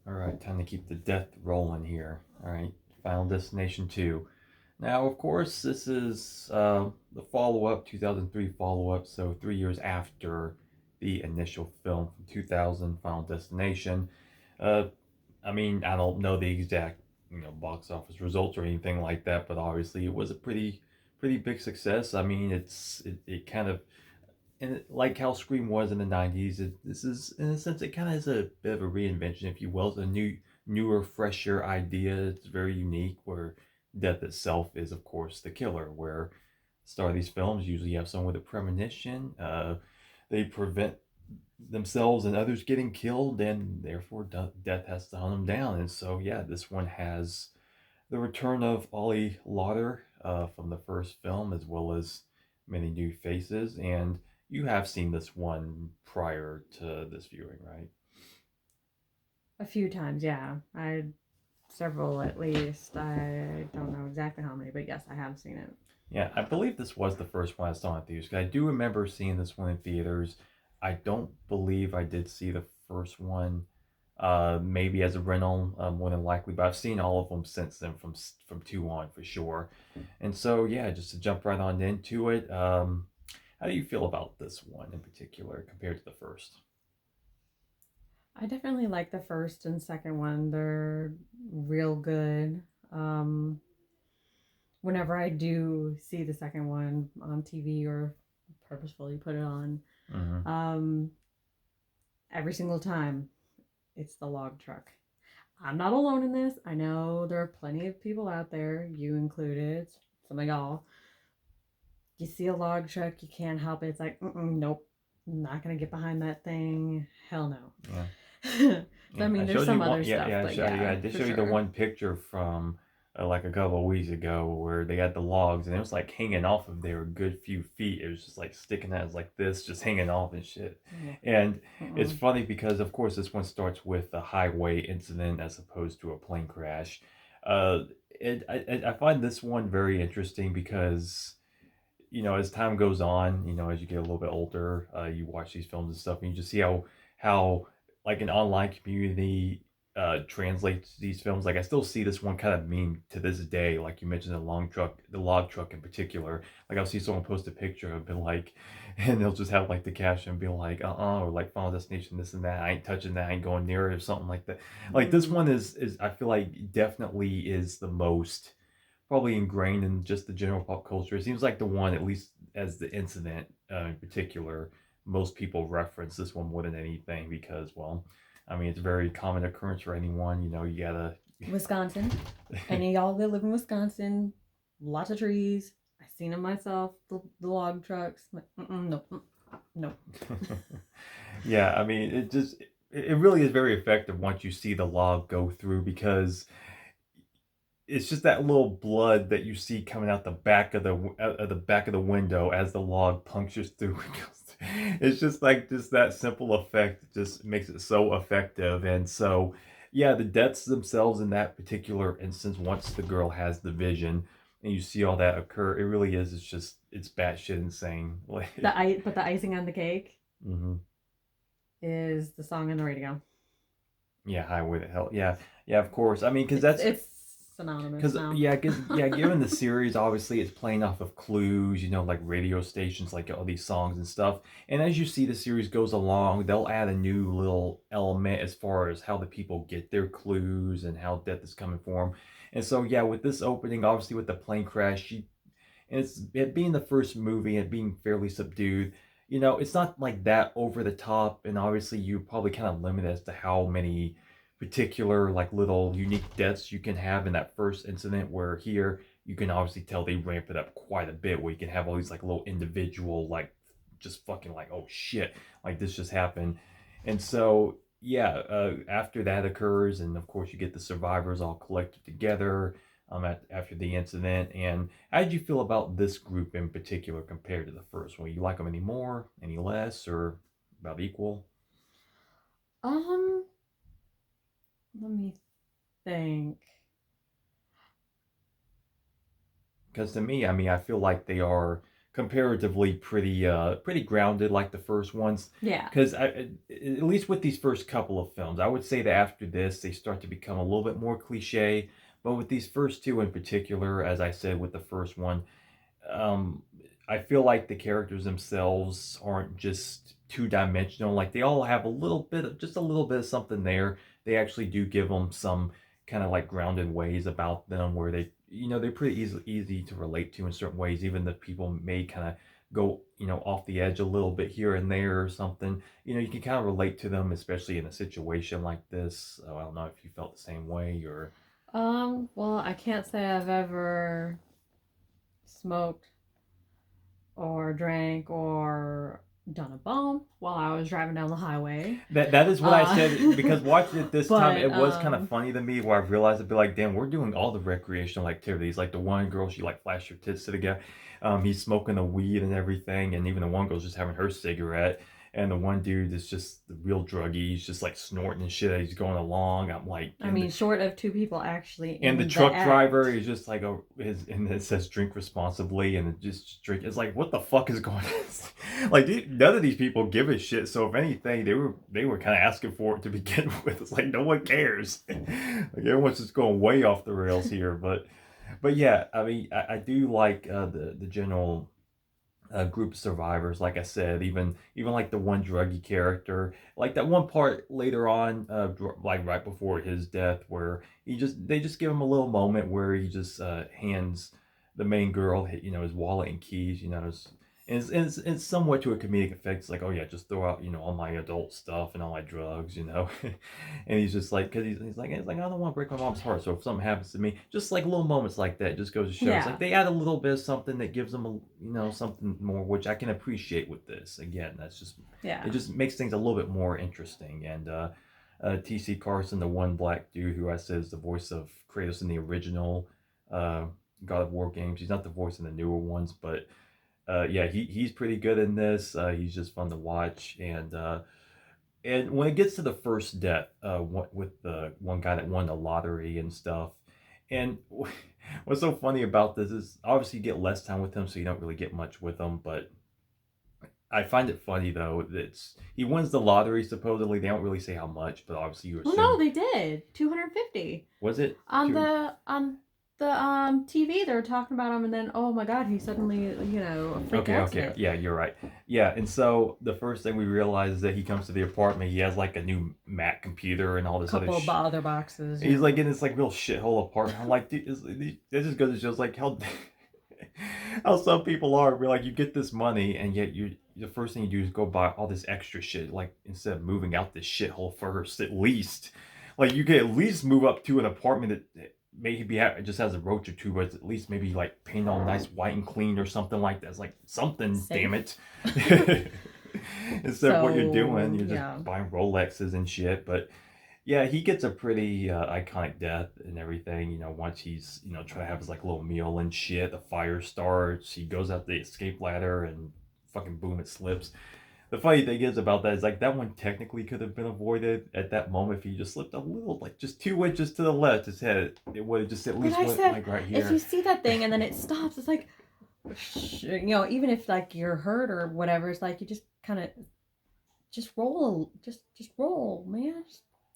All right, time to keep the death rolling here. All right, Final Destination 2. Now, of course, this is the follow up, 2003 follow up, so 3 years after the initial film from 2000, Final Destination. Uh, I mean, I don't know the exact box office results or anything like that, but obviously it was a pretty big success. I mean, it kind of, and like how Scream was in the '90s, this is in a sense it kind of is a bit of a reinvention, if you will. It's a newer, fresher idea. It's very unique. Where death itself is, of course, the killer. Where star of these films usually have someone with a premonition. They prevent themselves and others getting killed, and therefore death has to hunt them down. And so, yeah, this one has the return of Ollie Lauder from the first film, as well as many new faces. And you have seen this one prior to this viewing, right? A few times, yeah. I several at least. I don't know exactly how many, but yes, I have seen it. Yeah, I believe this was the first one I saw in theaters. 'Cause I do remember seeing this one in theaters. I don't believe I did see the first one, maybe as a rental, more than likely. But I've seen all of them since then, from two on for sure. And so, yeah, just to jump right on into it, how do you feel about this one in particular compared to the first? I definitely like the first and second one. They're real good. Um, Whenever I do see the second one on TV or purposefully put it on, Mm-hmm. um, every single time it's the log truck. I'm not alone in this. I know there are plenty of people out there, you included, some of y'all. You see a log truck, you can't help it. It's like, nope, I'm not gonna get behind that thing. Hell Yeah. no. So I Yeah, I mean, there's showed you some one. other Yeah, stuff, yeah, but yeah. yeah, I did for show you the sure. one picture from like a couple of weeks ago where they had the logs and it was like hanging off of there a good few feet. It was just like sticking out like this, just hanging off and shit. Oh, And it's mm-mm. funny because, of course, this one starts with a highway incident as opposed to a plane crash. Uh, I find this one very interesting because as time goes on, as you get a little bit older, you watch these films and stuff, and you just see how like an online community translates these films. Like I still see this one kind of meme to this day. Like you mentioned, the log truck in particular. Like I'll see someone post a picture and be like, and they'll just have like the caption be like, or like Final Destination, this and that. I ain't touching that. I ain't going near it, or something like that. Like this Mm-mm. one is I feel like definitely is the most probably ingrained in just the general pop culture. It seems like the one, at least as the incident in particular, most people reference this one more than anything because, well, I mean, it's a very common occurrence for anyone. You gotta. Wisconsin. Any of y'all that live in Wisconsin, lots of trees. I seen them myself. The log trucks. Like, nope, nope. Yeah, I mean, it really is very effective once you see the log go through because it's just that little blood that you see coming out the back of the back of the window as the log punctures through. It's just like just that simple effect just makes it so effective. And so, yeah, the deaths themselves in that particular instance, once the girl has the vision and you see all that occur, it really is. It's batshit insane. But the icing on the cake Hmm. is the song on the radio. Yeah, Highway to Hell. Yeah, yeah, of course. I mean, because It's that's it's synonymous Because now. yeah, given the series, obviously it's playing off of clues, like radio stations, like all these songs and stuff. And as you see the series goes along, they'll add a new little element as far as how the people get their clues and how death is coming for them. And so yeah, with this opening, obviously with the plane crash, and it being the first movie and being fairly subdued. It's not like that over the top, and obviously you probably kind of limit as to how many particular like little unique deaths you can have in that first incident. Where here you can obviously tell they ramp it up quite a bit, where you can have all these like little individual like just fucking like oh shit like this just happened, and so yeah, after that occurs, and of course you get the survivors all collected together after the incident. And how did you feel about this group in particular compared to the first one? You like them any more, any less, or about equal? Um, Let me think. Because to me, I mean, I feel like they are. comparatively pretty grounded like the first ones. Yeah. Because at least with these first couple of films, I would say that after this they start to become a little bit more cliche. But with these first two in particular, as I said with the first one, um, I feel like the characters themselves aren't just two-dimensional. Like they all have a little bit of just a little bit of something there. They actually do give them some kind of like grounded ways about them where they, they're pretty easy to relate to in certain ways. Even the people may kind of go, off the edge a little bit here and there or something. You can kind of relate to them, especially in a situation like this. I don't know if you felt the same way or. Well, I can't say I've ever smoked or drank or done a bump while I was driving down the highway. That is what I said, because watching it this time, But, it was kind of funny to me where I realized I'd be like, damn, we're doing all the recreational activities. Like the one girl, she like flashed her tits to the guy. He's smoking the weed and everything, and even the one girl's just having her cigarette. And the one dude is just the real druggie. He's just like snorting and shit as he's going along. I'm like, I mean, short of two people actually. and the truck driver is just like, and it says drink responsibly, and it just drink. It's like, what the fuck is going on? Like, none of these people give a shit. So if anything, they were kind of asking for it to begin with. It's like no one cares. Like everyone's just going way off the rails here. But yeah, I mean, I do like the general group of survivors. Like I said, even like the one druggy character, like that one part later on, like right before his death, where they just give him a little moment where he just hands the main girl, his wallet and keys, it's somewhat to a comedic effect. It's like, oh yeah, just throw out, all my adult stuff and all my drugs, and he's just like, because he's like, I don't want to break my mom's heart. So if something happens to me, just like little moments like that, just goes to show. It's like they add a little bit of something that gives them something more, which I can appreciate with this. Again, that's just, it just makes things a little bit more interesting. And T.C. Carson, the one black dude who I said is the voice of Kratos in the original God of War games. He's not the voice in the newer ones, but yeah, he's pretty good in this. He's just fun to watch, and when it gets to the first death, with the one guy that won the lottery and stuff, and what's so funny about this is obviously you get less time with him, so you don't really get much with him. But I find it funny though that he wins the lottery. Supposedly, they don't really say how much, but obviously you assume. Well, no, they did 250. Was it on the TV? They were talking about him, and then oh my god, he suddenly a freak accident. Okay, yeah, you're right. Yeah, and so the first thing we realize is that he comes to the apartment. He has like a new Mac computer and all this couple other other boxes. He's like in this like real shithole apartment. I'm like, dude, this just goes to show like how some people are. We're like, you get this money, and yet the first thing you do is go buy all this extra shit. Like instead of moving out this shithole first, at least, like you could at least move up to an apartment that maybe it just has a roach or two, but it's at least maybe like paint all nice white and clean or something like that. It's like something, safe. Damn it. Instead of what you're doing, you're just buying Rolexes and shit. But yeah, he gets a pretty iconic death and everything. Once he's trying to have his like little meal and shit, the fire starts. He goes out the escape ladder and fucking boom, it slips. The funny thing is about that is like that one technically could have been avoided at that moment if he just slipped a little, like just 2 inches to the left. His head, it would have just at least went like right here. If you see that thing and then it stops, it's like, even if like you're hurt or whatever, it's like you just kind of just roll, just roll, man.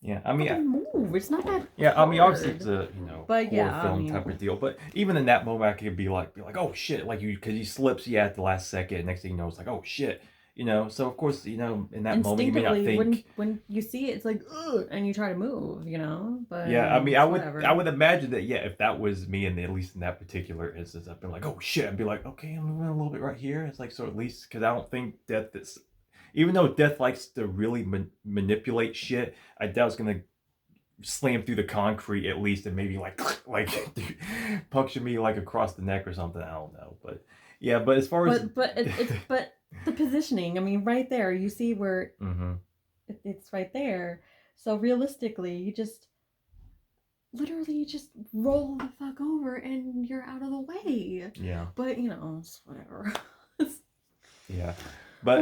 Yeah, I mean, move. It's not that. Yeah, hard. I mean, obviously it's a but horror film type of deal. But even in that moment, I could be like, oh shit, like because he slips, at the last second. Next thing you know, it's like, oh shit. So of course, in that moment, you may not think. When you see it, it's like, ugh, and you try to move, But yeah, I mean, I would imagine that if that was me, and at least in that particular instance, I'd be like, oh shit, I'd be like, okay, I'm moving a little bit right here. It's like, so at least because I don't think death is, even though death likes to really manipulate shit, I doubt it's gonna slam through the concrete at least and maybe like puncture me like across the neck or something. I don't know, but yeah, but as far as but the positioning, I mean, right there, you see where it's right there. So realistically, you just literally just roll the fuck over and you're out of the way. Yeah. But it's whatever. Yeah, but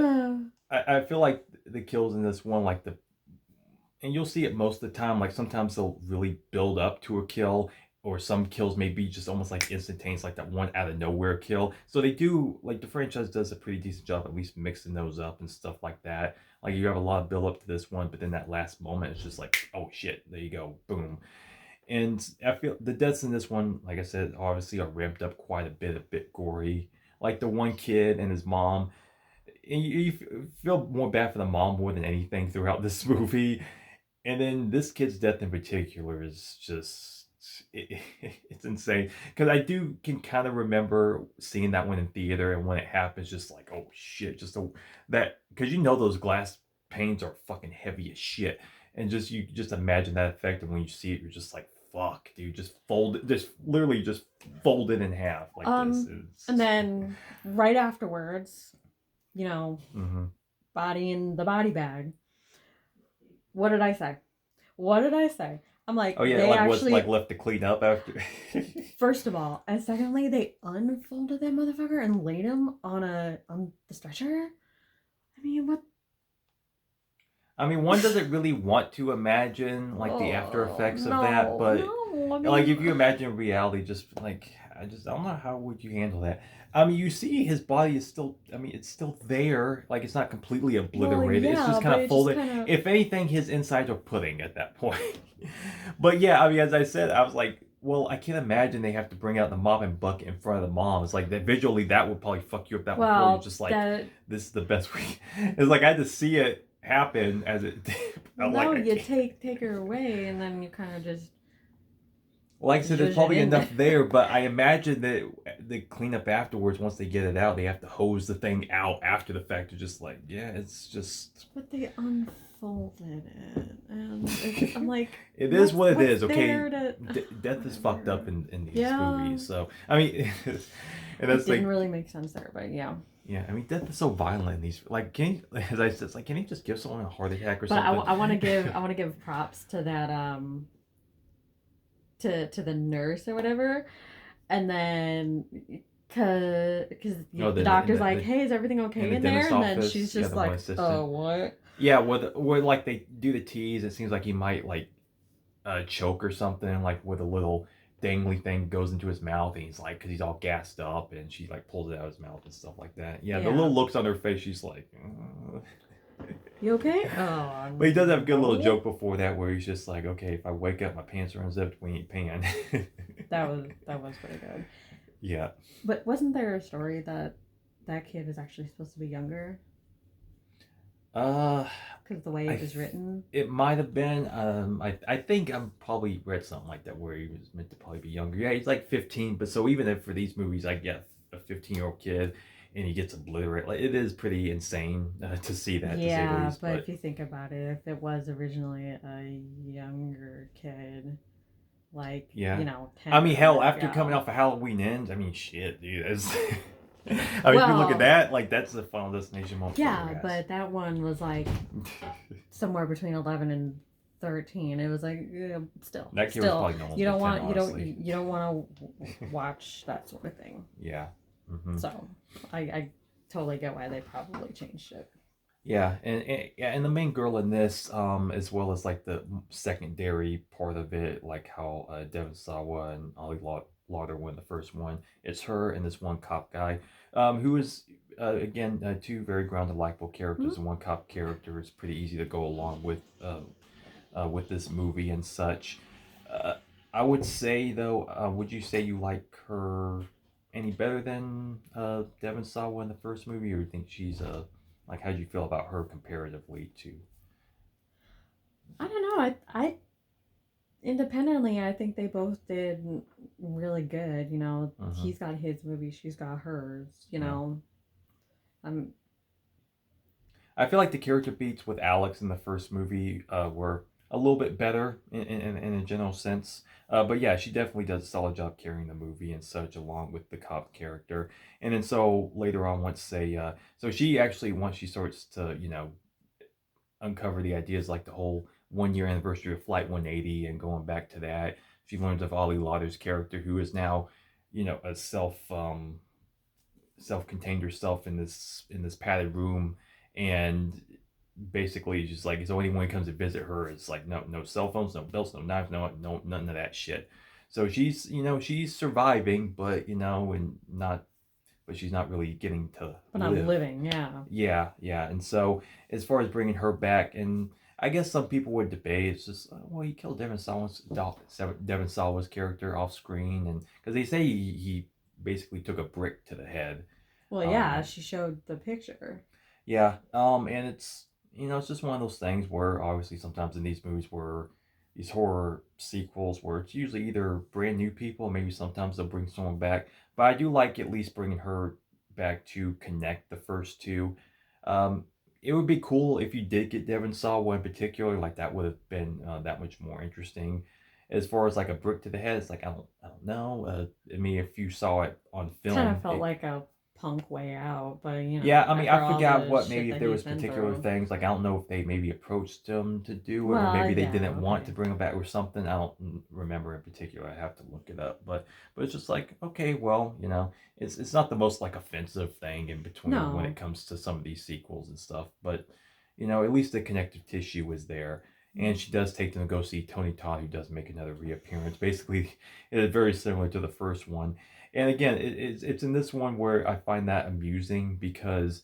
I feel like the kills in this one, like and you'll see it most of the time. Like sometimes they'll really build up to a kill, or some kills may be just almost like instantaneous, like that one out of nowhere kill. So they do, like, the franchise does a pretty decent job at least mixing those up and stuff like that. Like, you have a lot of build up to this one, but then that last moment it's just like, oh shit, there you go, boom. And I feel the deaths in this one, like I said, obviously are ramped up quite a bit gory. Like the one kid and his mom, and you feel more bad for the mom more than anything throughout this movie. And then this kid's death in particular is just it's insane because I do can kind of remember seeing that one in theater, and when it happens, just like, oh shit, just that, because those glass panes are fucking heavy as shit, and just you just imagine that effect, and when you see it, you're just like, fuck, dude, just fold it, just literally just fold it in half like this. And then right afterwards, mm-hmm. body in the body bag. What did I say? What did I say? I'm like, oh yeah, they like actually, what's like left to clean up after. first of all, and secondly, they unfolded that motherfucker and laid him on the stretcher. I mean, what? I mean, one doesn't really want to imagine like the after effects of that, but no, I mean, like if you imagine reality, just like I don't know how would you handle that. I mean, you see his body is still. I mean, it's still there. Like it's not completely obliterated. well, It's yeah, just kind but of folded. kinda... If anything, his insides are pudding at that point. But yeah, I mean, as I said, I was like, well, I can't imagine they have to bring out the mop and bucket in front of the mom. It's like that visually, that would probably fuck you up. That before you're just like, this is the best way. It's like I had to see it happen as it. No, like, you take her away, and then you kind of just. Like I said, there's probably enough there, but I imagine that the cleanup afterwards, once they get it out, they have to hose the thing out after the fact. They're just like, yeah, it's just. But they unfolded it, and I'm like, it is what it is. Okay, to... death is fucked up in these movies, so I mean, and that's it didn't really make sense there, but yeah. Yeah, I mean, death is so violent in these. Like, as I said, it's like, can he just give someone a heart attack or something? But I want to give props to that to the nurse or whatever, and then because the doctor's like, hey, is everything okay in there? And then she's just like, oh, what? Yeah, where like they do the tease, it seems like he might like choke or something, like with a little dangly thing goes into his mouth, and he's like, because he's all gassed up, and she like pulls it out of his mouth and stuff like that. Yeah, the little looks on her face, she's like, you okay? Oh, but he does have a good little joke before that where he's just like, okay, if I wake up, my pants are unzipped, we ain't paying. that was pretty good. Yeah. But wasn't there a story that kid is actually supposed to be younger? Because the way it was written. It might have been. I think I'm probably read something like that where he was meant to probably be younger. Yeah, he's like 15, but so even if for these movies I get a 15-year-old kid and he gets obliterated, like it is pretty insane to see that. Yeah, to say the least, but if you think about it, if it was originally a younger kid, like, yeah, 10, I mean, hell, after coming off of Halloween Ends, I mean, shit, dude, that's. I mean, if you look at that, like that's the Final Destination moment. Yeah, but that one was like somewhere between 11 and 13. It was like still. That kid was probably normal. You don't want to watch that sort of thing. Yeah. Mm-hmm. So I totally get why they probably changed it. Yeah, and the main girl in this, as well as like the secondary part of it, like how Devon Sawa and Ali Lauder were in the first one. It's her and this one cop guy, who is again two very grounded, likable characters. Mm-hmm. And one cop character is pretty easy to go along with this movie and such. I would say though, would you say you like her any better than Devon Sawa in the first movie, or you think she's like, how do you feel about her comparatively to? I don't know. I independently, I think they both did really good. Mm-hmm. He's got his movie, she's got hers. I feel like the character beats with Alex in the first movie were a little bit better in a general sense. But yeah, she definitely does a solid job carrying the movie and such, along with the cop character. And then so later on, once so she actually, once she starts to, uncover the ideas like the whole 1-year anniversary of Flight 180 and going back to that, she learns of Ali Lauder's character, who is now, a self-contained herself in this padded room, and basically just like, so anyone who comes to visit her, it's like no cell phones, no belts, no knives, no none of that shit. So she's surviving, but and not, but she's not really getting to But not live. living, yeah. Yeah. And so, as far as bringing her back, and I guess some people would debate, it's just, well, he killed Devon Sawa's character off screen, and because they say he basically took a brick to the head. Well, yeah, Um, she showed the picture. yeah. And it's just one of those things where obviously sometimes in these movies where these horror sequels where it's usually either brand new people, maybe sometimes they'll bring someone back. But I do like at least bringing her back to connect the first two. Um, it would be cool if you did get Devon Sawa in particular, like that would have been that much more interesting. As far as like a brick to the head, it's like I don't know. I mean, if you saw it on Kind of film, felt like a punk way out, but yeah, I mean, after I all forgot the what shit maybe if that there he's was been particular through. things like I don't know if they maybe approached him to do it or Well, maybe they yeah, didn't want to okay. bring him back or something. I don't remember in particular. I have to look it up, but it's just like okay, well, it's not the most like offensive thing in between when it No. comes to some of these sequels and stuff, but at least the connective tissue was there. And she does take them to go see Tony Todd, who does make another reappearance. Basically, it is very similar to the first one. And again, it's in this one where I find that amusing because,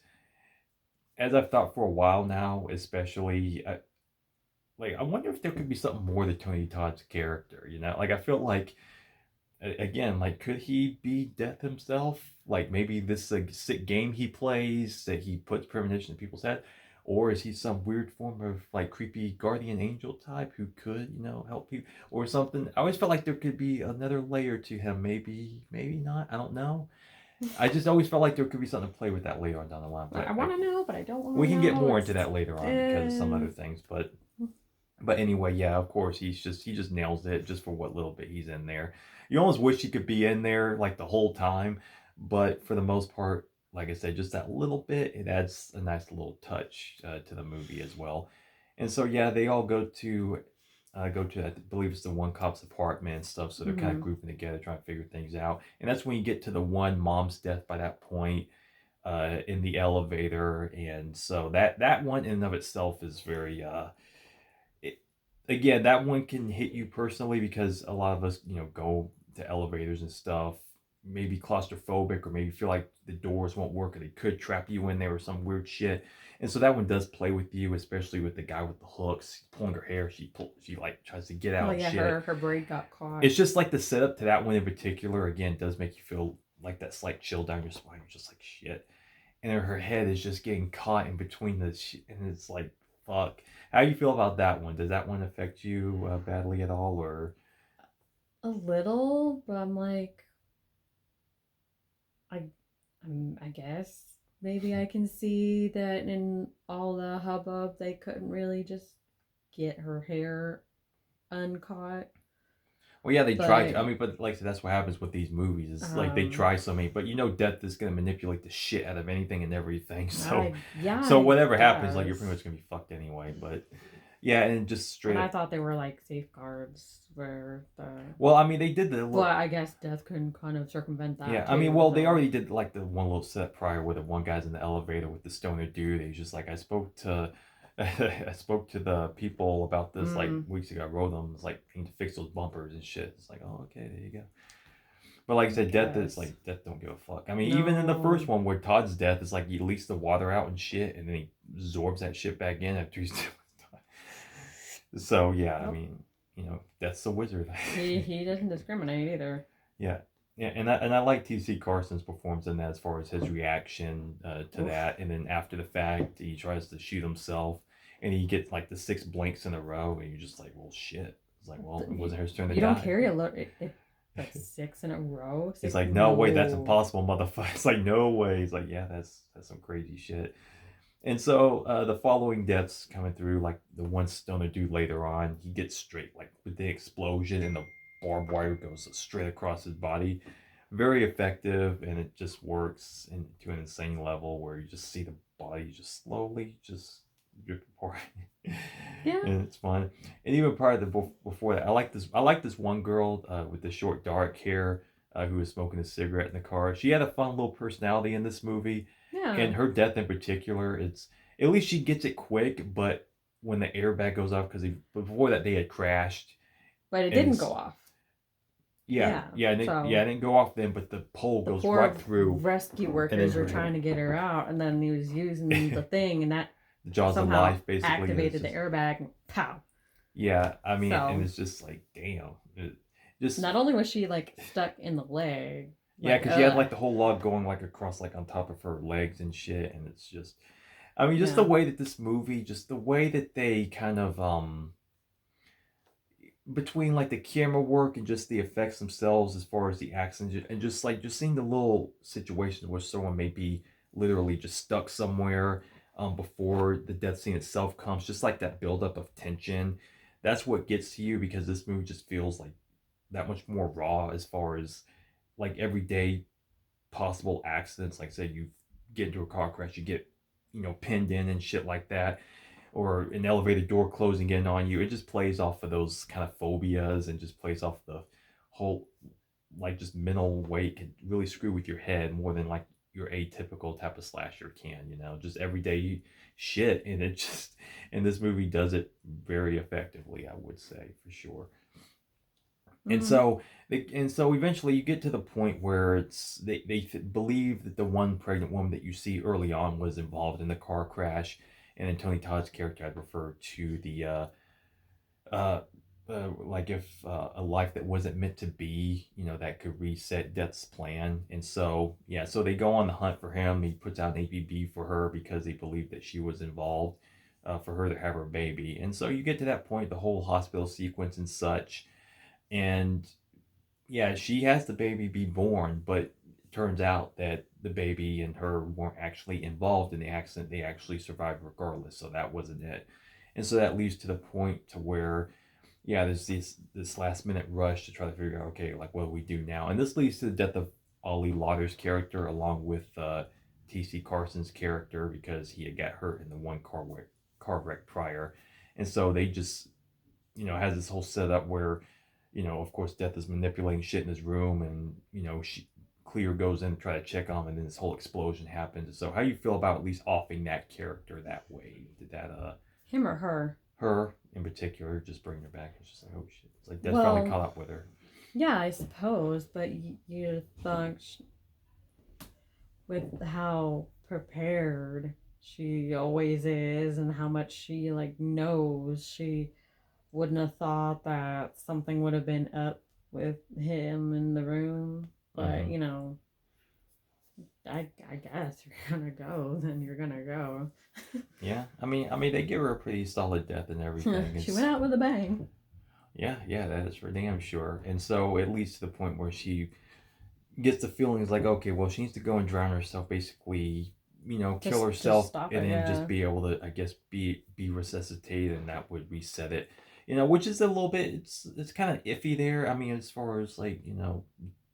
as I've thought for a while now, especially, like I wonder if there could be something more to Tony Todd's character. Like I feel like, again, like could he be Death himself? Like maybe this is a sick game he plays that he puts premonition in people's head, or is he some weird form of like creepy guardian angel type who could help people or something? I always felt like there could be another layer to him. Maybe not. I don't know. I just always felt like there could be something to play with that later on down the line, I but want to know, but I don't want we to can get know. more It's into that later on because of some uh, other things. But anyway, yeah, of course he just nails it just for what little bit he's in there. You almost wish he could be in there like the whole time, but for the most part, like I said, just that little bit it adds a nice little touch to the movie as well. And so yeah, they all go to I believe it's the one cop's apartment and stuff. So they're kind of mhm. grouping together, trying to figure things out. And that's when you get to the one mom's death by that point in the elevator. And so that one in and of itself is very it, again, that one can hit you personally because a lot of us go to elevators and stuff, maybe claustrophobic or maybe feel like the doors won't work or they could trap you in there or some weird shit. And so that one does play with you, especially with the guy with the hooks pulling her hair. She like tries to get out Oh and yeah, shit. her braid got caught. It's just like the setup to that one in particular. Again, does make you feel like that slight chill down your spine. You're just like shit, and her head is just getting caught in between and it's like fuck. How do you feel about that one? Does that one affect you badly at all, or? A little, but I'm like, I, I guess maybe I can see that in all the hubbub they couldn't really just get her hair uncaught. Well, yeah, they tried. But I mean, but like I said, that's what happens with these movies. It's like they um, try so many, but Death is gonna manipulate the shit out of anything and everything. So, I yeah, so I whatever happens, like you're pretty guess. much gonna be fucked anyway. But yeah, and just And straight I up. thought they were like safeguards where the. Well, I mean, they did the But little. I guess death can kind of circumvent Yeah, that I mean, too. well, they So already did like the one little set prior where the one guy's in the elevator with the stoner dude. He's just like, I spoke to, I spoke to the people about this like mm, weeks ago. I wrote them. It's like, I need to fix those bumpers and shit. It's like, oh, okay, there you go. But like I I said, death is guess like death don't give a fuck. I mean, even in the first no. one where Todd's death is like he leaks the water out and shit, and then he absorbs that shit back in after he's done. So yeah, I Nope. mean, that's the wizard. He doesn't discriminate either. Yeah, yeah, and I like T.C. Carson's performance in that as far as his reaction to Oof. that, and then after the fact, he tries to shoot himself, and he gets like the 6 blinks in a row, and you're just like, well, shit. It's like, well, it wasn't his turn to You don't die. carry a lot. Like six in a row. He's Six. like, no way, that's No. impossible, motherfucker. It's like, no way. He's like, yeah, that's some crazy shit. And so the following deaths coming through, like the one stoner dude later on, he gets straight, like with the explosion and the barbed wire goes straight across his body. Very effective, and it just works to an insane level where you just see the body just slowly just rip apart. Yeah. And it's fun. And even prior to before that, I like this one girl with the short dark hair who was smoking a cigarette in the car. She had a fun little personality in this movie, Yeah. and her death in particular, it's at least she gets it quick. But when the airbag goes off, because before that they had crashed, But it and didn't go off. Yeah, Yeah. yeah, and So it didn't go off then, but the pole the goes poor right through, rescue and then workers were her trying head. to get her out, and then he was using the thing, and that The jaws of somehow life, basically. It's activated the just, airbag. And pow! yeah, I mean, and So it's just like, damn. Just, not only was she like stuck in the leg, yeah, like because she had like the whole log going like across like on top of her legs and shit, and it's just, I mean, just the yeah, way that this movie, just the way that they kind of, between like the camera work and just the effects themselves as far as the accents and just like just seeing the little situations where someone may be literally just stuck somewhere before the death scene itself comes, just like that buildup of tension, that's what gets to you because this movie just feels like that much more raw as far as like everyday possible accidents. Like say you get into a car crash, you get pinned in and shit like that, or an elevator door closing in on you. It just plays off of those kind of phobias and just plays off the whole like just mental weight can really screw with your head more than like your atypical type of slasher can, just everyday shit. And it just and this movie does it very effectively, I would say, for sure. And mm-hmm. so eventually you get to the point where they believe that the one pregnant woman that you see early on was involved in the car crash, and then Tony Todd's character had referred to the uh, like if a life that wasn't meant to be, that could reset Death's plan. And so yeah, so they go on the hunt for him. He puts out an APB for her because they believe that she was involved, for her to have her baby. And so you get to that point, the whole hospital sequence and such, and yeah, she has the baby be born, but it turns out that the baby and her weren't actually involved in the accident. They actually survived regardless, so that wasn't it. And so that leads to the point to where, yeah, there's this last minute rush to try to figure out, okay, like what do we do now? And this leads to the death of Ali Lauder's character along with T.C. Carson's character because he had got hurt in the one car wreck prior, and so they just has this whole setup where of course, Death is manipulating shit in his room, and Clear goes in to try to check on him, and then this whole explosion happens. So, how do you feel about at least offing that character that way? Did that Him or her? her in particular just bring her back? It's just like, oh shit! It's like Death finally Well, caught up with her. yeah, I suppose, but you thought with how prepared she always is and how much she like knows, she wouldn't have thought that something would have been up with him in the room. But Mm-hmm. I guess if you're gonna go, then you're gonna go. Yeah, I mean, they give her a pretty solid death and everything. She It's went out with a bang. yeah, yeah, that is for damn sure. And so it leads to the point where she gets the feeling is like, okay, well, she needs to go and drown herself, basically, kill Just herself, stop and it, then just yeah. be able to, I guess, be resuscitated, and that would reset it. Which is a little bit, it's kind of iffy there. I mean, as far as like,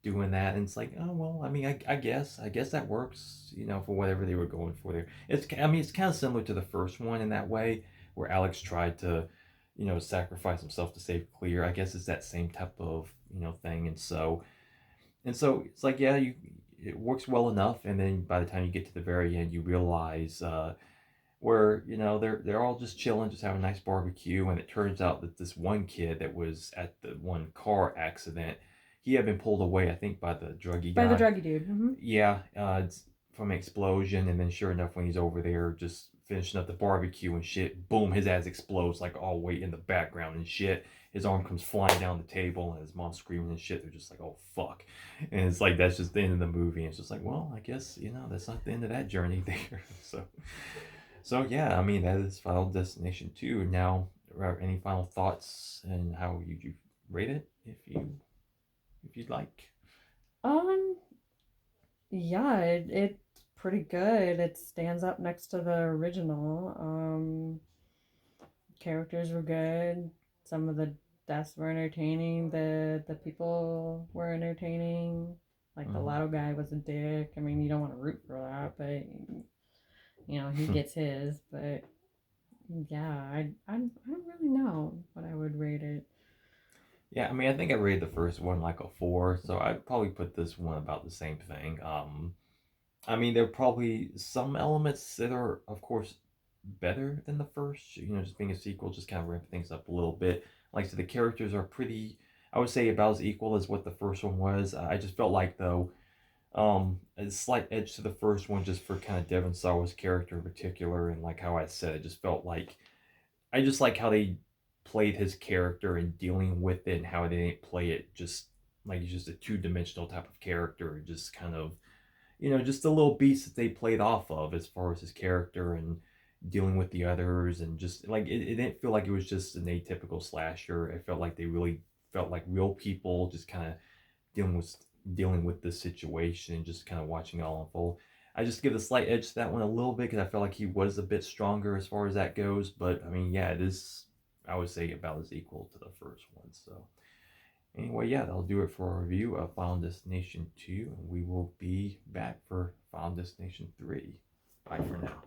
doing that, and it's like, oh well, I mean, I guess that works, for whatever they were going for there. I mean, it's kind of similar to the first one in that way, where Alex tried to, sacrifice himself to save Clear. I guess it's that same type of, thing, and so it's like, yeah, it works well enough, and then by the time you get to the very end, you realize where they're all just chilling, just having a nice barbecue, and it turns out that this one kid that was at the one car accident, he had been pulled away, I think, by the druggy By the guy. druggy dude. Mm-hmm. Yeah, it's from an explosion, and then sure enough, when he's over there just finishing up the barbecue and shit, boom, his ass explodes like all way in the background and shit. His arm comes flying down the table, and his mom's screaming and shit. They're just like, "Oh fuck!" And it's like that's just the end of the movie. And it's just like, well, I guess that's not the end of that journey there. So yeah, I mean that is Final Destination 2. Now, any final thoughts and how you rate it, if you'd like? Um, yeah, it's pretty good. It stands up next to the original. Characters were good. Some of the deaths were entertaining. The people were entertaining. Like the Mm-hmm. Lotto guy was a dick. I mean, you don't want to root for that, but he gets his. But yeah, I don't really know what I would rate it. Yeah, I mean, I think I rated the first one like a 4, so I'd probably put this one about the same thing. I mean, there are probably some elements that are, of course, better than the first. Just being a sequel, just kind of ramp things up a little bit. Like I said, the characters are pretty. I would say about as equal as what the first one was. I just felt like though, a slight edge to the first one just for kind of Devon Sawa's character in particular, and like how I said, it just felt like I just like how they played his character and dealing with it, and how they didn't play it just like he's just a two-dimensional type of character, just kind of just a little beast that they played off of as far as his character and dealing with the others, and just like it didn't feel like it was just an atypical slasher. It felt like they really felt like real people just kind of dealing with dealing with this situation and just kind of watching it all unfold. I just give a slight edge to that one a little bit because I felt like he was a bit stronger as far as that goes. But I mean, yeah, it is. I would say about as equal to the first one. So anyway, yeah, that'll do it for our review of Final Destination 2, and we will be back for Final Destination 3. Bye for now.